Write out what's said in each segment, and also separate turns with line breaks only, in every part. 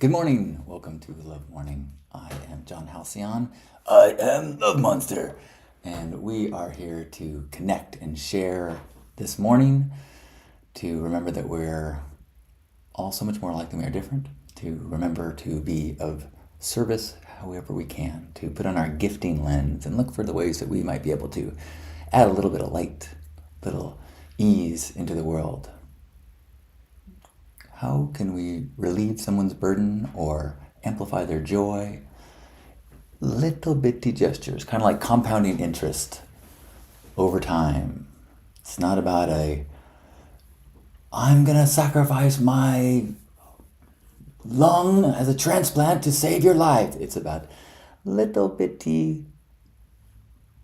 Good morning. Welcome to Love Morning. I am John Halcyon. I am Love Monster. And we are here to connect and share this morning, to remember that we're all so much more alike than we are different, to remember to be of service however we can, to put on our gifting lens and look for the ways that we might be able to add a little bit of light, little ease into the world. How can we relieve someone's burden or amplify their joy? Little bitty gestures, kind of like compounding interest over time. It's not about I'm going to sacrifice my lung as a transplant to save your life. It's about little bitty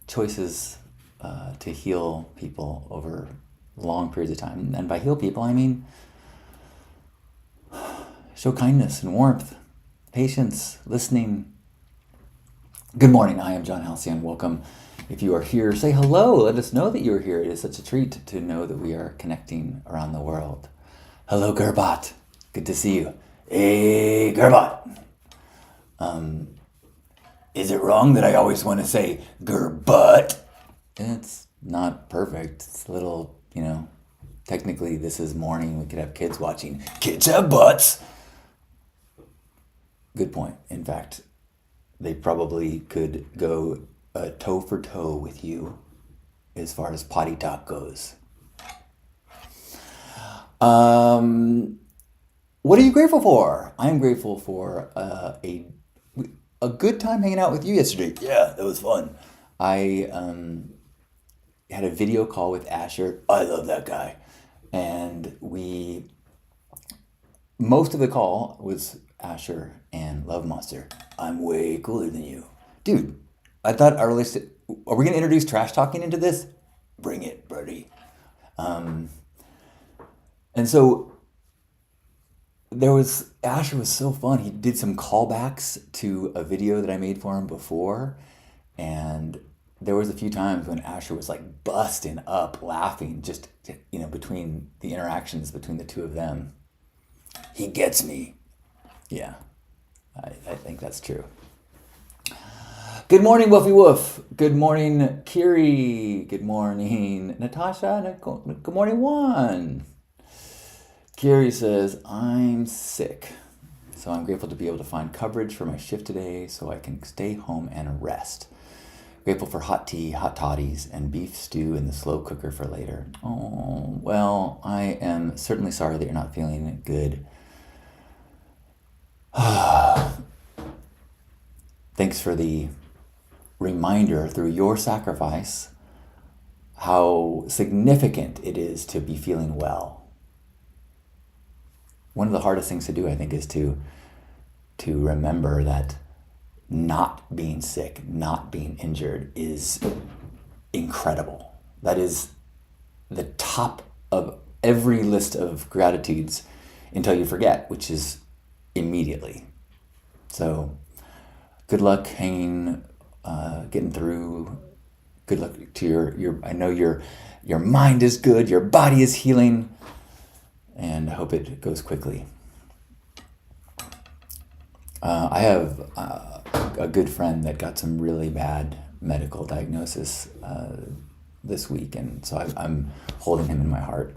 choices to heal people over long periods of time. And by heal people, I mean show kindness and warmth, patience, listening. Good morning. I am John Halcyon. Welcome. If you are here, say hello. Let us know that you are here. It is such a treat to know that we are connecting around the world. Hello, Gerbot. Good to see you. Hey, Gerbot. Is it wrong that I always want to say Gerbot? It's not perfect. It's a little, technically this is morning. We could have kids watching. Kids have butts. Good point. In fact, they probably could go toe for toe with you as far as potty talk goes. What are you grateful for? I'm grateful for a good time hanging out with you yesterday. Yeah, that was fun. I had a video call with Asher. I love that guy. And most of the call was Asher and Love Monster. I'm way cooler than you. Dude, I thought our list. Are we going to introduce trash talking into this? Bring it, buddy. And so Asher was so fun. He did some callbacks to a video that I made for him before. And there was a few times when Asher was like busting up laughing just, between the interactions between the two of them. He gets me. Yeah, I think that's true. Good morning, Woofy Woof. Good morning, Kiri. Good morning, Natasha. Good morning, Juan. Kiri says, I'm sick. So I'm grateful to be able to find coverage for my shift today so I can stay home and rest. Grateful for hot tea, hot toddies, and beef stew in the slow cooker for later. Oh, well, I am certainly sorry that you're not feeling good. Thanks for the reminder through your sacrifice how significant it is to be feeling well. One of the hardest things to do, I think, is to remember that not being sick, not being injured is incredible. That is the top of every list of gratitudes until you forget, which is immediately. So good luck getting through. Good luck to your I know your mind is good, your body is healing, and I hope it goes quickly. I have a good friend that got some really bad medical diagnosis this week, and so I'm holding him in my heart.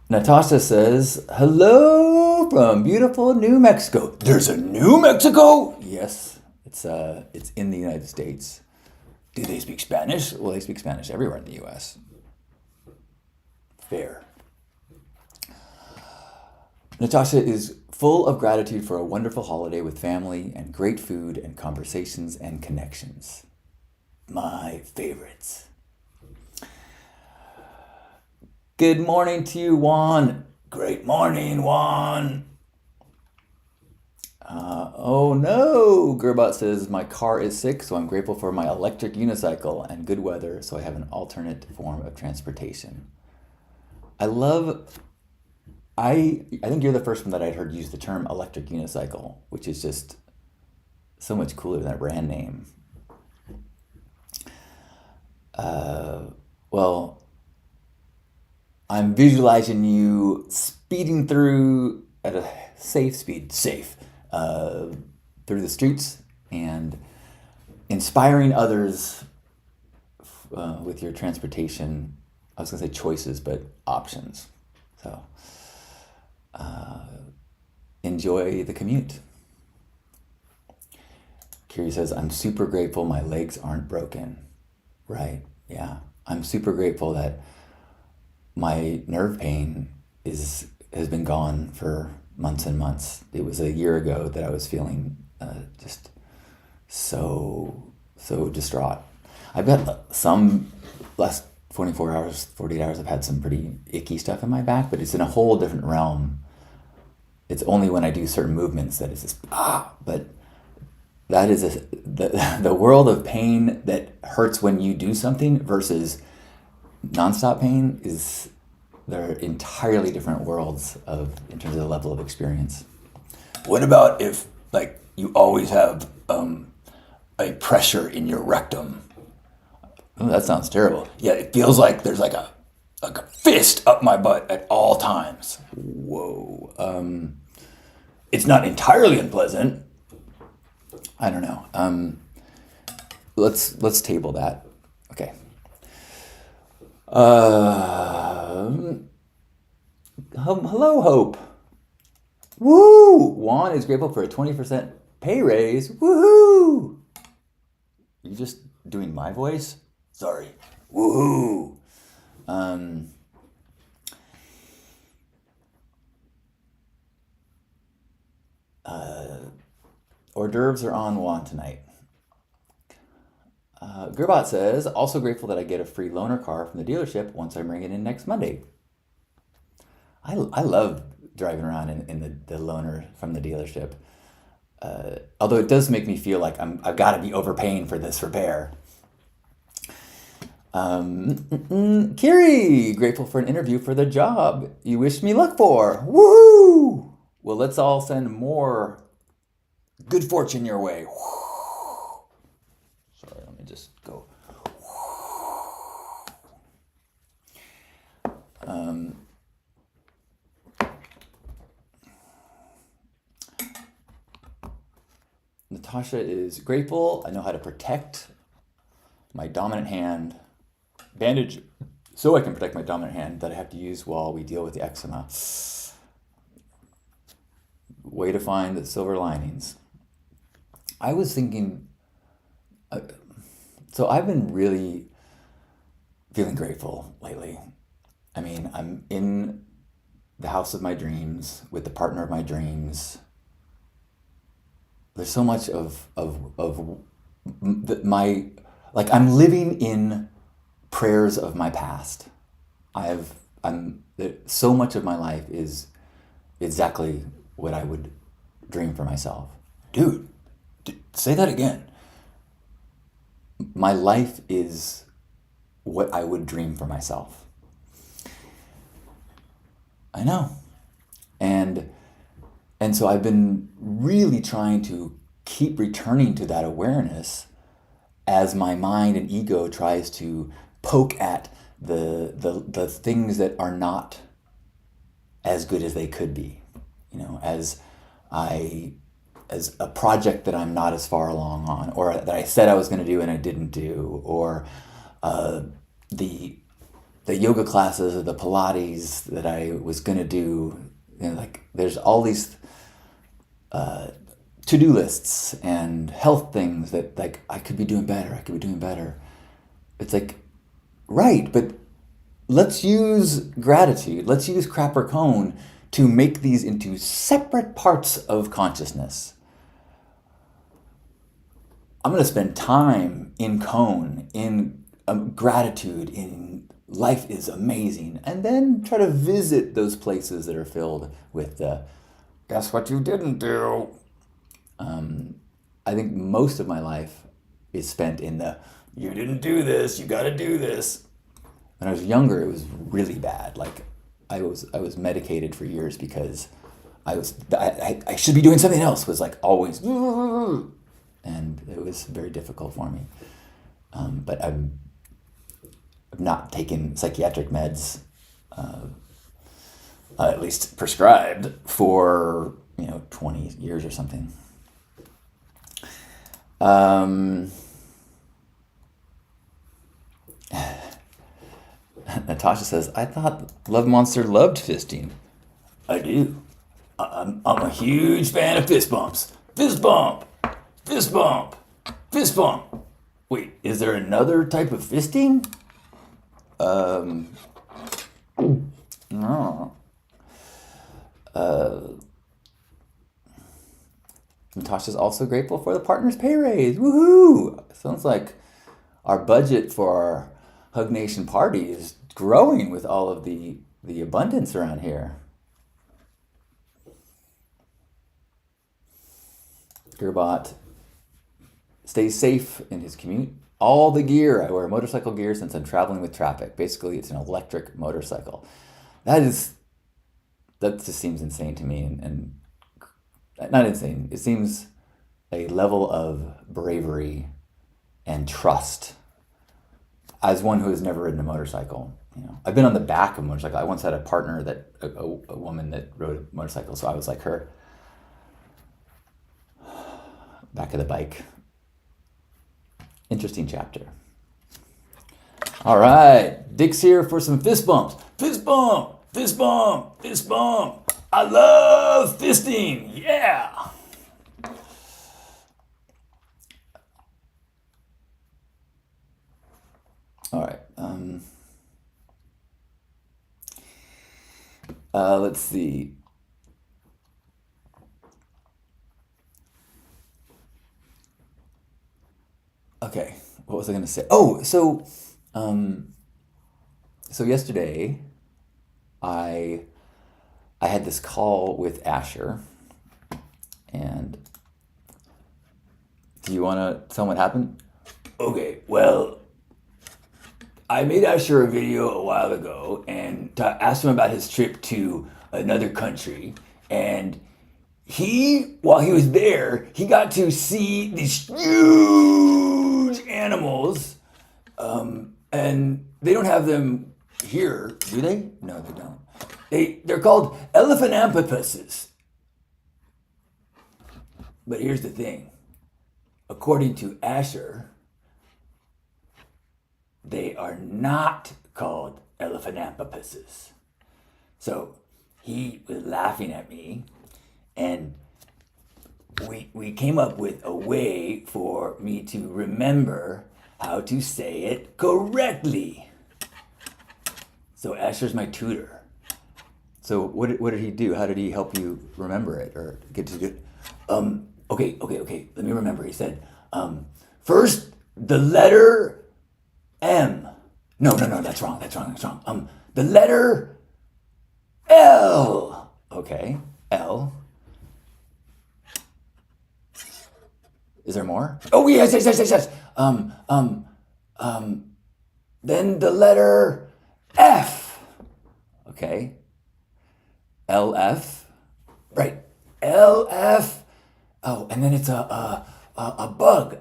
Natasha says, hello from beautiful New Mexico. There's a New Mexico? Yes, it's in the United States. Do they speak Spanish? Well, they speak Spanish everywhere in the U.S. Fair. Natasha is full of gratitude for a wonderful holiday with family and great food and conversations and connections. My favorites. Good morning to you, Juan. Great morning, Juan. Oh no, Gerbot says, my car is sick, so I'm grateful for my electric unicycle and good weather, so I have an alternate form of transportation. I think you're the first one that I'd heard use the term electric unicycle, which is just so much cooler than a brand name. Well, I'm visualizing you speeding through at a safe, uh, through the streets and inspiring others with your transportation. I was going to say choices, but options. So enjoy the commute. Kiri says, I'm super grateful my legs aren't broken. Right, yeah. I'm super grateful that my nerve pain has been gone for months and months. It was a year ago that I was feeling just so distraught. I've got some last 24 hours, 48 hours, I've had some pretty icky stuff in my back, but it's in a whole different realm. It's only when I do certain movements that it's just, but that is the world of pain that hurts when you do something versus nonstop pain is, they're entirely different worlds in terms of the level of experience. What about if like you always have a pressure in your rectum? Oh, that sounds terrible. Yeah, it feels like there's like a fist up my butt at all times. Whoa. It's not entirely unpleasant. I don't know. Let's table that. Okay. Hello, Hope. Woo! Juan is grateful for a 20% pay raise. Woohoo! You just doing my voice? Sorry. Woohoo! Hors d'oeuvres are on Juan tonight. Gerbot says, also grateful that I get a free loaner car from the dealership once I bring it in next Monday. I love driving around in the loaner from the dealership. Although it does make me feel like I've got to be overpaying for this repair. Kiri, grateful for an interview for the job you wish me luck for. Woo! Well, let's all send more good fortune your way. Sorry, let me just go. Natasha is grateful. I know how to protect my dominant hand. Bandage so I can protect my dominant hand that I have to use while we deal with the eczema. Way to find the silver linings. I was thinking, so I've been really feeling grateful lately. I mean, I'm in the house of my dreams with the partner of my dreams. There's so much of my, like I'm living in prayers of my past. So much of my life is exactly what I would dream for myself. Dude, say that again. My life is what I would dream for myself. I know. And so I've been really trying to keep returning to that awareness as my mind and ego tries to poke at the things that are not as good as they could be. You know, as a project that I'm not as far along on, or that I said I was going to do and I didn't do, or the yoga classes or the Pilates that I was going to do. You know, like there's all these to-do lists and health things that like I could be doing better. It's like, right, but let's use gratitude. Let's use Crapper Cone to make these into separate parts of consciousness. I'm going to spend time in Cone, in gratitude, in life is amazing, and then try to visit those places that are filled with guess what you didn't do. I think most of my life is spent in you didn't do this, you got to do this. When I was younger, it was really bad. Like I was medicated for years because I should be doing something else, was like always, and it was very difficult for me. But I've not taken psychiatric meds at least prescribed for 20 years or something. Natasha says, I thought Love Monster loved fisting. I do. I'm a huge fan of fist bumps. Fist bump! Fist bump! Fist bump! Wait, is there another type of fisting? No. Natasha's also grateful for the partner's pay raise. Woohoo! Sounds like our budget for our Hug Nation party is growing with all of the abundance around here. Gearbot stays safe in his commute. All the gear, I wear motorcycle gear since I'm traveling with traffic. Basically, it's an electric motorcycle. That just seems insane to me, and not insane. It seems a level of bravery and trust. As one who has never ridden a motorcycle, I've been on the back of a motorcycle. I once had a partner a woman that rode a motorcycle, so I was like her, back of the bike. Interesting chapter. All right, Dick's here for some fist bumps. Fist bump, fist bump, fist bump. I love fisting. Yeah. All right. Let's see. Okay, what was I going to say? Oh, so yesterday, I had this call with Asher, and do you want to tell what happened? Okay, well, I made Asher a video a while ago and asked him about his trip to another country, and while he was there, he got to see these huge animals, and they don't have them here, do they? No, they don't. They're called elephanampuses. But here's the thing. According to Asher, they are not called elephanampuses. So he was laughing at me, and we came up with a way for me to remember how to say it correctly. So Asher's my tutor. So what did he do? How did he help you remember it or get to good? Okay. Let me remember. He said, first the letter M. No, that's wrong. The letter L. Okay, L. Is there more? Oh, yes. Then the letter F. Okay. LF. Right. LF. Oh, and then it's a bug.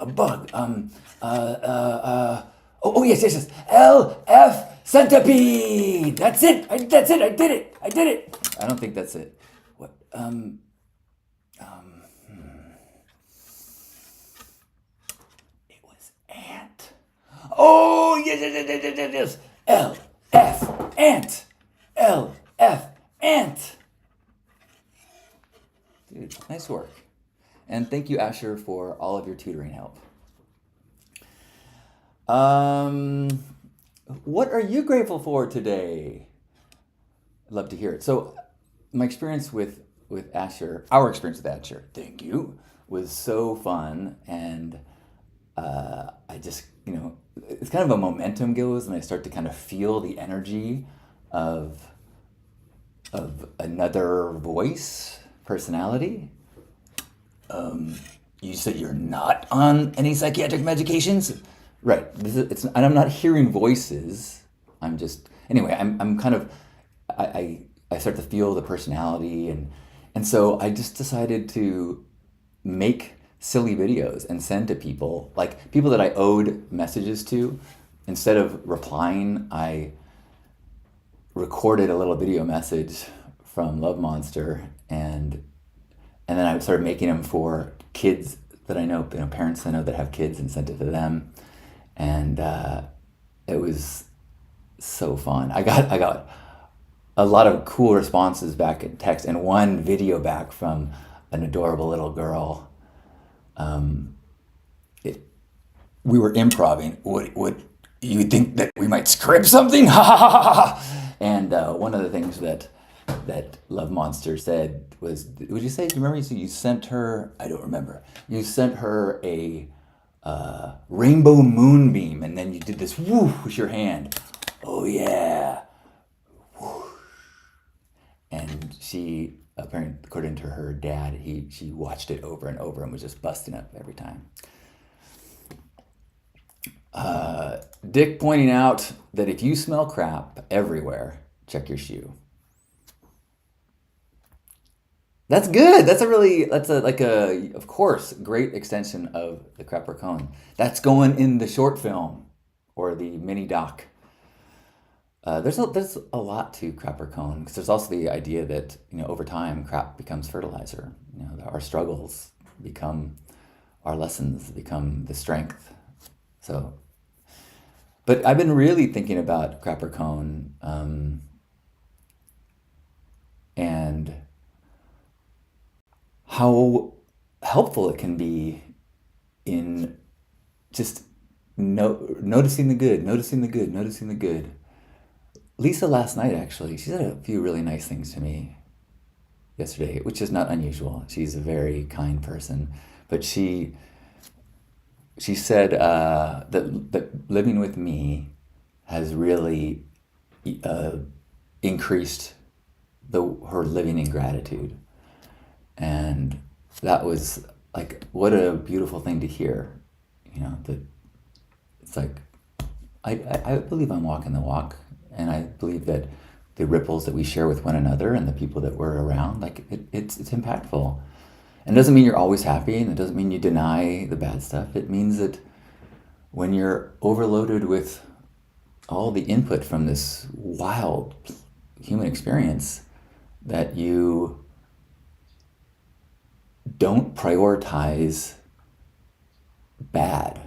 Yes. LF centipede. That's it. I did it. I don't think that's it. What? It was ant. Oh, yes. LF ant. LF ant. Dude, nice work. And thank you, Asher, for all of your tutoring help. What are you grateful for today? I'd love to hear it. So my experience with Asher, our experience with Asher, thank you, was so fun. And I just, it's kind of a momentum goes, and I start to kind of feel the energy of another voice, personality. You said you're not on any psychiatric medications? Right. And I'm not hearing voices. I'm just, anyway, I'm kind of, I start to feel the personality, and so I just decided to make silly videos and send to people, like people that I owed messages to. Instead of replying, I recorded a little video message from Love Monster, and then I started making them for kids that I know, parents I know that have kids, and sent it to them, and it was so fun. I got a lot of cool responses back in text, and one video back from an adorable little girl. We were improvising. Would you think that we might script something? Ha ha ha ha! And one of the things that Love Monster said was, would you say? Do you remember? You sent her. I don't remember. You sent her a rainbow moonbeam, and then you did this woo with your hand. Oh yeah. And she, apparently, according to her dad, she watched it over and over and was just busting up every time. Dick pointing out that if you smell crap everywhere, check your shoe. That's good. That's of course, great extension of the Crapper Cone. That's going in the short film or the mini doc. There's a lot to Crapper Cone, because there's also the idea that, over time crap becomes fertilizer. Our struggles become our lessons, become the strength. So, but I've been really thinking about Crapper Cone, and how helpful it can be in just noticing the good, noticing the good, noticing the good. Lisa last night, actually, she said a few really nice things to me yesterday, which is not unusual. She's a very kind person, but she said that living with me has really increased her living in gratitude, and that was like, what a beautiful thing to hear. That it's like, I believe I'm walking the walk. And I believe that the ripples that we share with one another and the people that we're around, like it's impactful. And it doesn't mean you're always happy, and it doesn't mean you deny the bad stuff. It means that when you're overloaded with all the input from this wild human experience, that you don't prioritize bad.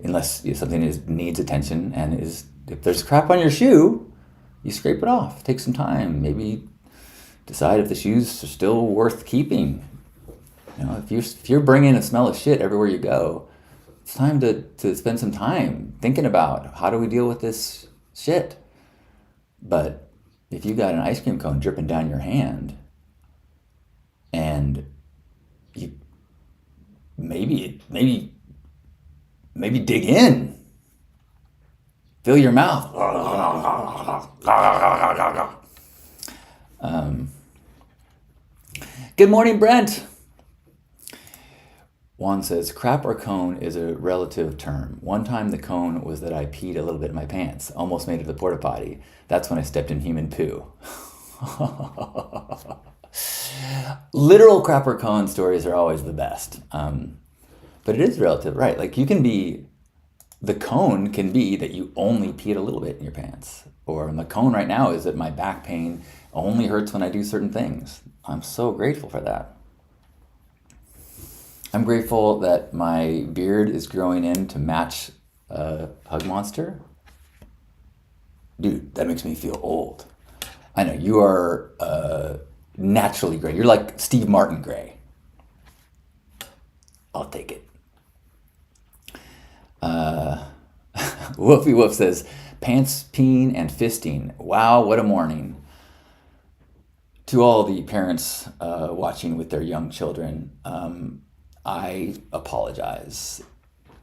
Unless something needs attention, and if there's crap on your shoe, you scrape it off. Take some time. Maybe decide if the shoes are still worth keeping. If you're bringing a smell of shit everywhere you go, it's time to spend some time thinking about, how do we deal with this shit. But if you got an ice cream cone dripping down your hand, and you maybe dig in. Fill your mouth. Good morning, Brent. Juan says, crap or cone is a relative term. One time the cone was that I peed a little bit in my pants. Almost made it to the porta potty. That's when I stepped in human poo. Literal crap or cone stories are always the best. But it is relative, right? Like, the cone can be that you only peed a little bit in your pants. Or the cone right now is that my back pain only hurts when I do certain things. I'm so grateful for that. I'm grateful that my beard is growing in to match Hug Monster. Dude, that makes me feel old. I know, you are naturally gray. You're like Steve Martin gray. I'll take it. Woofy Woof says, pants peeing and fisting. Wow, what a morning. To all the parents watching with their young children, I apologize.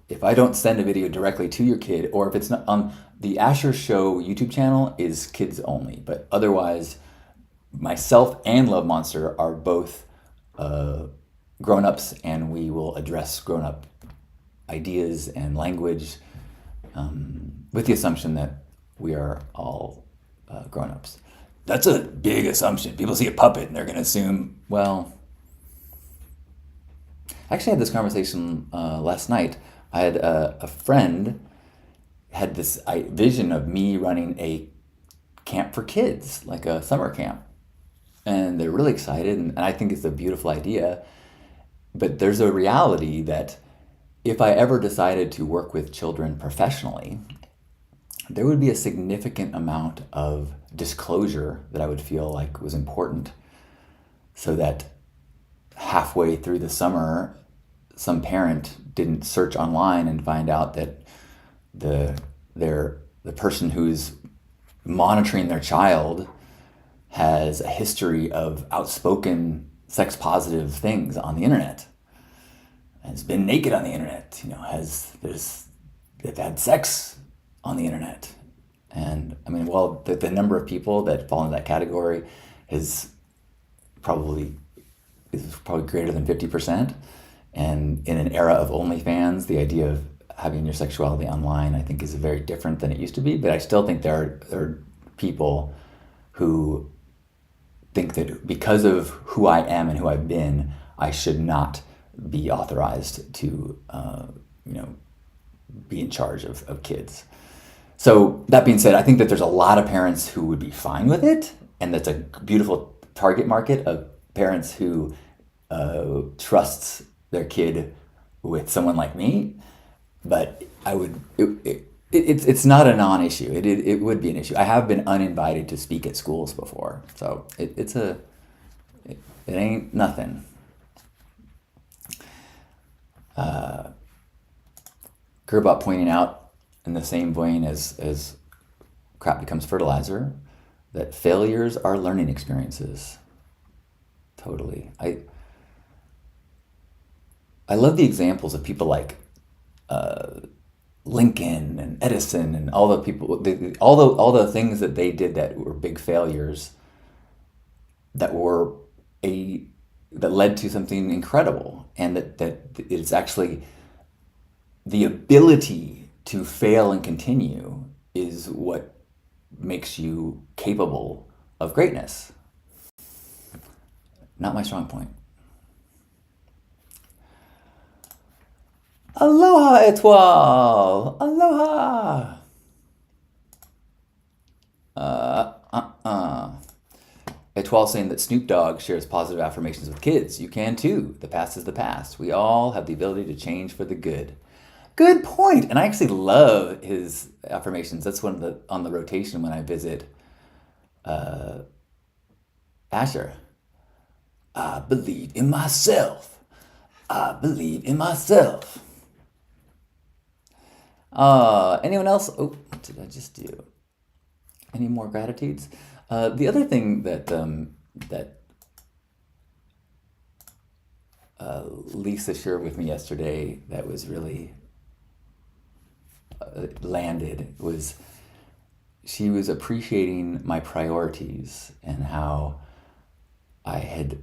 If I don't send a video directly to your kid, or if it's not on the Asher Show YouTube channel, is kids only. But otherwise, myself and Love Monster are both grown-ups, and we will address grown-up ideas and language with the assumption that we are all grown-ups. That's a big assumption. People see a puppet and they're going to assume, well... I actually had this conversation last night. I had a friend had this vision of me running a camp for kids, like a summer camp. And they're really excited, and I think it's a beautiful idea. But there's a reality that if I ever decided to work with children professionally, there would be a significant amount of disclosure that I would feel like was important, so that halfway through the summer, some parent didn't search online and find out that the person who's monitoring their child has a history of outspoken sex positive things on the internet, has been naked on the internet, they've had sex on the internet. And I mean, well, the number of people that fall into that category is probably greater than 50%. And in an era of OnlyFans, the idea of having your sexuality online, I think, is very different than it used to be. But I still think there are people who think that because of who I am and who I've been, I should not be authorized to, be in charge of kids. So that being said, I think that there's a lot of parents who would be fine with it, and that's a beautiful target market of parents who trusts their kid with someone like me. But it's not a non-issue. It would be an issue. I have been uninvited to speak at schools before, so it ain't nothing. Gerbot pointing out, in the same vein as crap becomes fertilizer, that failures are learning experiences. Totally. I love the examples of people like Lincoln and Edison and all the people, all the things that they did that were big failures, that led to something incredible, and that it's actually the ability to fail and continue is what makes you capable of greatness. Not my strong point. Aloha, Etoile! Aloha! Etoile saying that Snoop Dogg shares positive affirmations with kids. You can too. The past is the past. We all have the ability to change for the good. Good point. And I actually love his affirmations. That's on the rotation when I visit Asher. I believe in myself. I believe in myself. Anyone else? Oh, what did I just do? Any more gratitudes? The other thing that Lisa shared with me yesterday that was really landed was she was appreciating my priorities and how I had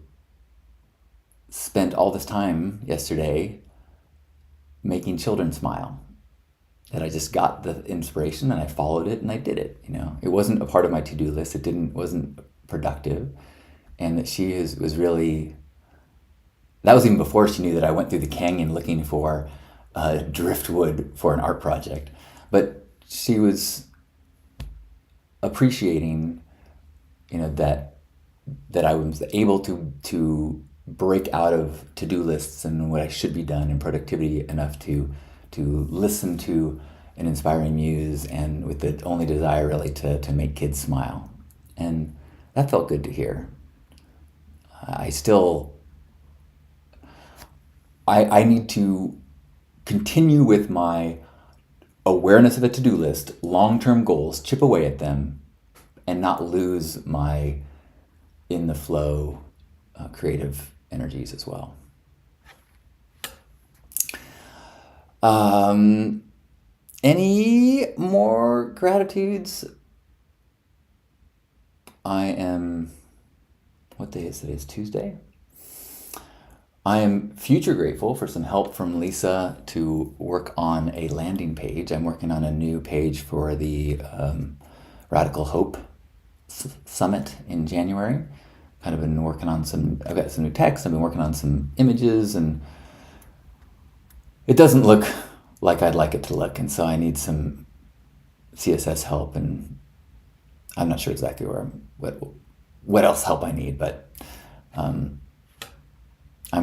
spent all this time yesterday making children smile. That I just got the inspiration and I followed it and I did it. It wasn't a part of my to-do list. Wasn't productive, and that she was really. That was even before she knew that I went through the canyon looking for driftwood for an art project. But she was appreciating, that I was able to break out of to-do lists and what I should be done in productivity enough to listen to an inspiring muse, and with the only desire really to make kids smile. And that felt good to hear. I need to continue with my awareness of the to-do list, long-term goals, chip away at them, and not lose my in the flow creative energies as well. Any more gratitudes? What day is it? It's Tuesday. I am future grateful for some help from Lisa to work on a landing page. I'm working on a new page for the Radical Hope Summit in January. Kind of been working on I've got some new text, I've been working on some images, and it doesn't look like I'd like it to look. And so I need some CSS help, and I'm not sure exactly what else help I need, but I'm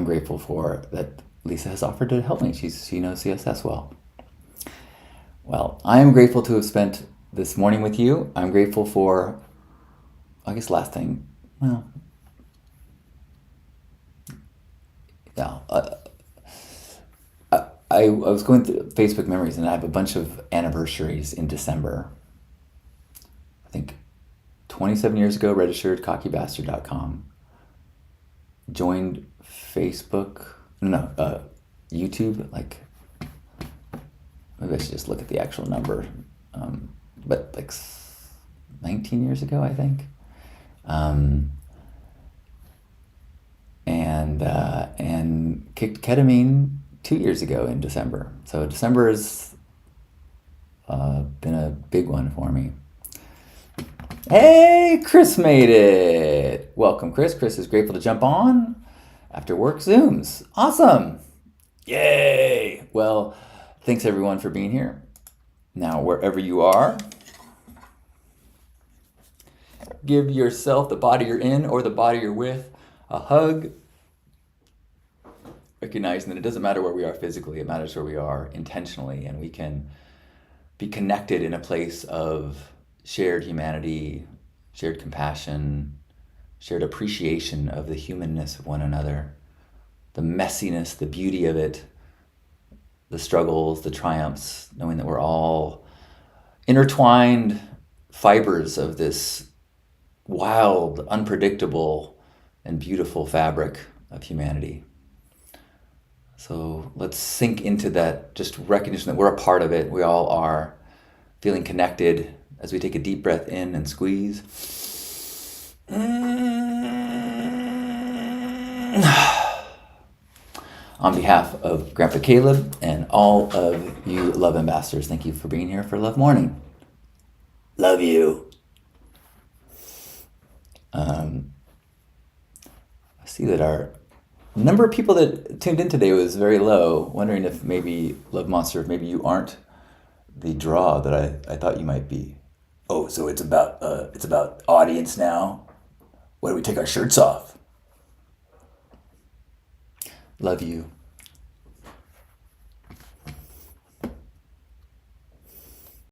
grateful for that Lisa has offered to help me. She knows CSS well. Well, I am grateful to have spent this morning with you. I'm grateful for, I guess last thing, well, yeah, I was going through Facebook memories, and I have a bunch of anniversaries in December. I think 27 years ago, registered cockybastard.com. Joined Facebook, YouTube, like, maybe I should just look at the actual number. But like 19 years ago, I think. And kicked ketamine 2 years ago in December. So December has been a big one for me. Hey, Chris made it. Welcome, Chris. Chris is grateful to jump on after work Zooms. Awesome. Yay. Well, thanks everyone for being here. Now, wherever you are, give yourself, the body you're in or the body you're with, a hug. Recognizing that it doesn't matter where we are physically, it matters where we are intentionally, and we can be connected in a place of shared humanity, shared compassion, shared appreciation of the humanness of one another, the messiness, the beauty of it, the struggles, the triumphs, knowing that we're all intertwined fibers of this wild, unpredictable, and beautiful fabric of humanity. So let's sink into that, just recognition that we're a part of it. We all are, feeling connected as we take a deep breath in and squeeze. On behalf of Grandpa Caleb and all of you Love Ambassadors, thank you for being here for Love Morning. Love you. I see that our number of people that tuned in today was very low. Wondering if maybe Love Monster, if maybe you aren't the draw that I thought you might be. Oh, so it's about audience now. Why do we take our shirts off? Love you.